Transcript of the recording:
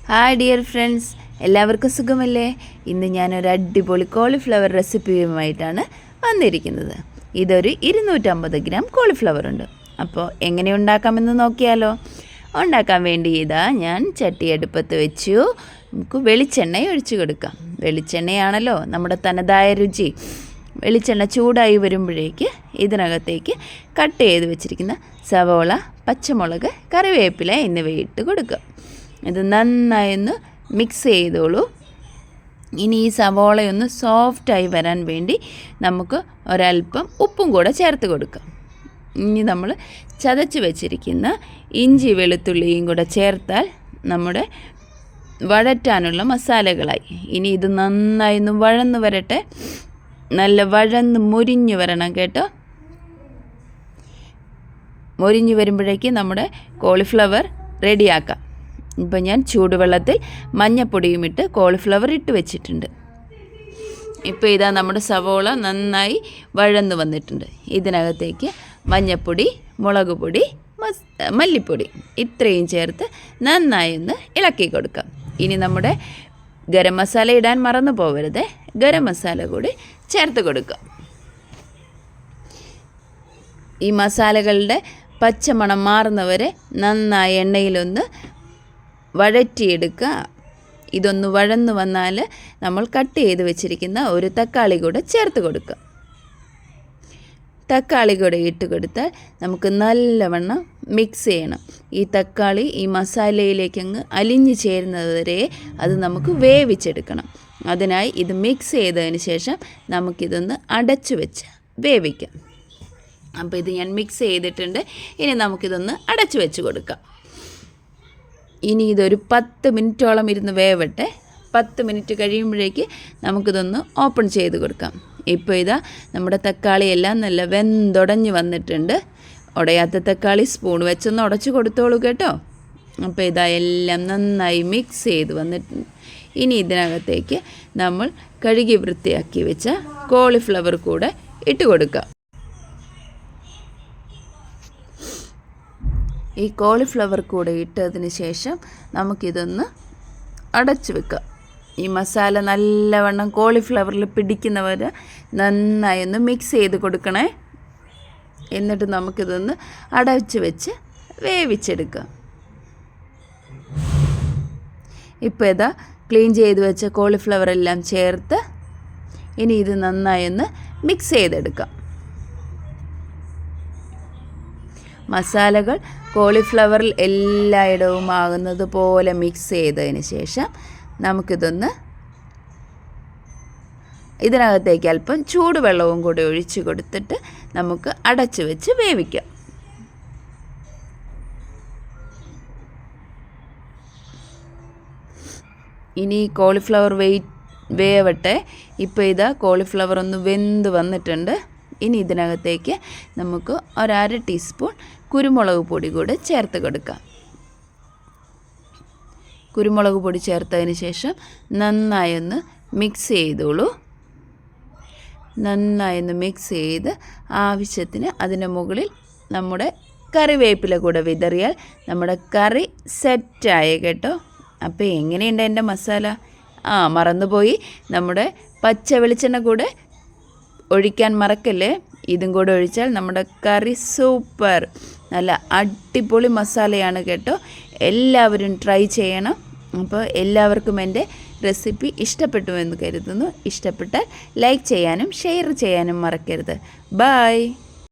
Hi dear friends, എല്ലാവർക്കും സുഖമല്ലേ? ഇന്ന് ഞാനൊരു അടിപൊളി കോളിഫ്ലവർ റെസിപ്പിയുമായിട്ടാണ് വന്നിരിക്കുന്നത്. ഇതൊരു 250 ഗ്രാം കോളിഫ്ലവർ ഉണ്ട്. അപ്പോൾ എങ്ങനെ ഉണ്ടാക്കാമെന്ന് നോക്കിയാലോ? ഉണ്ടാക്കാൻ വേണ്ടി ഞാൻ ചട്ടി അടുപ്പത്ത് വെച്ചു. നമുക്ക് വെളിച്ചെണ്ണ ഒഴിച്ചു കൊടുക്കാം. വെളിച്ചെണ്ണയാണല്ലോ നമ്മുടെ തനതായ രുചി. വെളിച്ചെണ്ണ ചൂടായി വരുമ്പോഴേക്ക് ഇതിനകത്തേക്ക് കട്ട് ചെയ്ത് വെച്ചിരിക്കുന്ന സവോള, പച്ചമുളക്, കറിവേപ്പില എന്നിവ ഇട്ട് കൊടുക്കുക. ഇത് നന്നായി ഒന്ന് മിക്സ് ചെയ്തോളൂ. ഇനി ഈ സവോളയൊന്ന് സോഫ്റ്റായി വരാൻ വേണ്ടി നമുക്ക് ഒരല്പം ഉപ്പും കൂടെ ചേർത്ത് കൊടുക്കാം. ഇനി നമ്മൾ ചതച്ച് വെച്ചിരിക്കുന്ന ഇഞ്ചി വെളുത്തുള്ളിയും കൂടെ ചേർത്താൽ നമ്മുടെ വഴറ്റാനുള്ള മസാലകളായി. ഇനി ഇത് നന്നായി ഒന്ന് വഴന്ന് വരട്ടെ. നല്ല വഴന്ന് മുരിഞ്ഞു വരണം കേട്ടോ. മുരിഞ്ഞു വരുമ്പോഴേക്ക് നമ്മുടെ കോളിഫ്ലവർ റെഡിയാക്കാം. ഇപ്പം ഞാൻ ചൂടുവെള്ളത്തിൽ മഞ്ഞപ്പൊടിയും ഇട്ട് കോളിഫ്ലവർ ഇട്ട് വെച്ചിട്ടുണ്ട്. ഇപ്പോൾ ഇതാ നമ്മുടെ സവോള നന്നായി വഴന്ന് വന്നിട്ടുണ്ട്. ഇതിനകത്തേക്ക് മഞ്ഞപ്പൊടി, മുളക് പൊടി, മല്ലിപ്പൊടി ഇത്രയും ചേർത്ത് നന്നായി ഒന്ന് ഇളക്കി കൊടുക്കാം. ഇനി നമ്മുടെ ഗരം മസാല ഇടാൻ മറന്നു പോകരുത്. ഗരം മസാല കൂടി ചേർത്ത് കൊടുക്കാം. ഈ മസാലകളുടെ പച്ചമണം മാറുന്നവരെ നന്നായി എണ്ണയിലൊന്ന് വഴറ്റിയെടുക്കുക. ഇതൊന്ന് വഴന്ന് വന്നാൽ നമ്മൾ കട്ട് ചെയ്ത് വെച്ചിരിക്കുന്ന ഒരു തക്കാളി കൂടെ ചേർത്ത് കൊടുക്കുക. തക്കാളി കൂടെ ഇട്ട് കൊടുത്താൽ നമുക്ക് നല്ലവണ്ണം മിക്സ് ചെയ്യണം. ഈ തക്കാളി ഈ മസാലയിലേക്ക് അങ്ങ് അലിഞ്ഞു ചേരുന്നത് വരെ അത് നമുക്ക് വേവിച്ചെടുക്കണം. അതിനായി ഇത് മിക്സ് ചെയ്തതിന് ശേഷം നമുക്കിതൊന്ന് അടച്ചു വെച്ച് വേവിക്കാം. അപ്പോൾ ഇത് ഞാൻ മിക്സ് ചെയ്തിട്ടുണ്ട്. ഇനി നമുക്കിതൊന്ന് അടച്ചു വെച്ച് കൊടുക്കാം. ഇനി ഇതൊരു 10 മിനിറ്റോളം ഇരുന്ന് വേവട്ടെ. 10 മിനിറ്റ് കഴിയുമ്പോഴേക്ക് നമുക്കിതൊന്ന് ഓപ്പൺ ചെയ്ത് കൊടുക്കാം. ഇപ്പോൾ ഇതാ നമ്മുടെ തക്കാളിയെല്ലാം നല്ല വെന്തുടഞ്ഞ് വന്നിട്ടുണ്ട്. ഉടയാത്ത തക്കാളി സ്പൂൺ വെച്ചൊന്ന് ഉടച്ച് കൊടുത്തോളൂ കേട്ടോ. അപ്പോൾ ഇതാ എല്ലാം നന്നായി മിക്സ് ചെയ്ത് വന്നിട്ടുണ്ട്. ഇനി ഇതിനകത്തേക്ക് നമ്മൾ കഴുകി വൃത്തിയാക്കി വെച്ച കോളിഫ്ലവർ കൂടെ ഇട്ട് കൊടുക്കാം. ഈ കോളിഫ്ലവർ കൂടെ ഇട്ടതിന് ശേഷം നമുക്കിതൊന്ന് അടച്ചു വെക്കാം. ഈ മസാല നല്ലവണ്ണം കോളിഫ്ലവറിൽ പിടിക്കുന്നവരെ നന്നായി ഒന്ന് മിക്സ് ചെയ്ത് കൊടുക്കണേ. എന്നിട്ട് നമുക്കിതൊന്ന് അടച്ചു വെച്ച് വേവിച്ചെടുക്കാം. ഇപ്പോൾ ഇതാ ക്ലീൻ ചെയ്ത് വെച്ച കോളിഫ്ലവർ എല്ലാം ചേർത്ത് ഇനി ഇത് നന്നായി ഒന്ന് മിക്സ് ചെയ്തെടുക്കാം. മസാലകൾ കോളിഫ്ലവറിൽ എല്ലായിടവും ആകുന്നത് പോലെ മിക്സ് ചെയ്തതിന് ശേഷം നമുക്കിതൊന്ന് ഇതിനകത്തേക്ക് അല്പം ചൂടുവെള്ളവും കൂടി ഒഴിച്ച് കൊടുത്തിട്ട് നമുക്ക് അടച്ചു വെച്ച് വേവിക്കാം. ഇനി കോളിഫ്ലവർ വേവട്ടെ. ഇപ്പോൾ ഇതാ കോളിഫ്ലവർ ഒന്ന് വെന്ത് വന്നിട്ടുണ്ട്. ഇനി ഇതിനകത്തേക്ക് നമുക്ക് 1/2 ടീസ്പൂൺ കുരുമുളക് പൊടി കൂടെ ചേർത്ത് കൊടുക്കാം. കുരുമുളക് പൊടി ചേർത്തതിന് ശേഷം നന്നായി ഒന്ന് മിക്സ് ചെയ്തോളൂ. നന്നായി ഒന്ന് മിക്സ് ചെയ്ത് ആവശ്യത്തിന് അതിൻ്റെ മുകളിൽ നമ്മുടെ കറിവേപ്പില കൂടെ വിതറിയാൽ നമ്മുടെ കറി സെറ്റായ കേട്ടോ. അപ്പോൾ എങ്ങനെയുണ്ട് എൻ്റെ മസാല? മറന്നുപോയി, നമ്മുടെ പച്ച വെളിച്ചെണ്ണ കൂടെ ഒഴിക്കാൻ മറക്കല്ലേ. ഇതും കൂടെ ഒഴിച്ചാൽ നമ്മുടെ കറി സൂപ്പർ, നല്ല അടിപൊളി മസാലയാണ് കേട്ടോ. എല്ലാവരും ട്രൈ ചെയ്യണം. അപ്പോൾ എല്ലാവർക്കും എൻ്റെ റെസിപ്പി ഇഷ്ടപ്പെട്ടു എന്ന് കരുതുന്നു. ഇഷ്ടപ്പെട്ടാൽ ലൈക്ക് ചെയ്യാനും ഷെയർ ചെയ്യാനും മറക്കരുത്. ബൈ.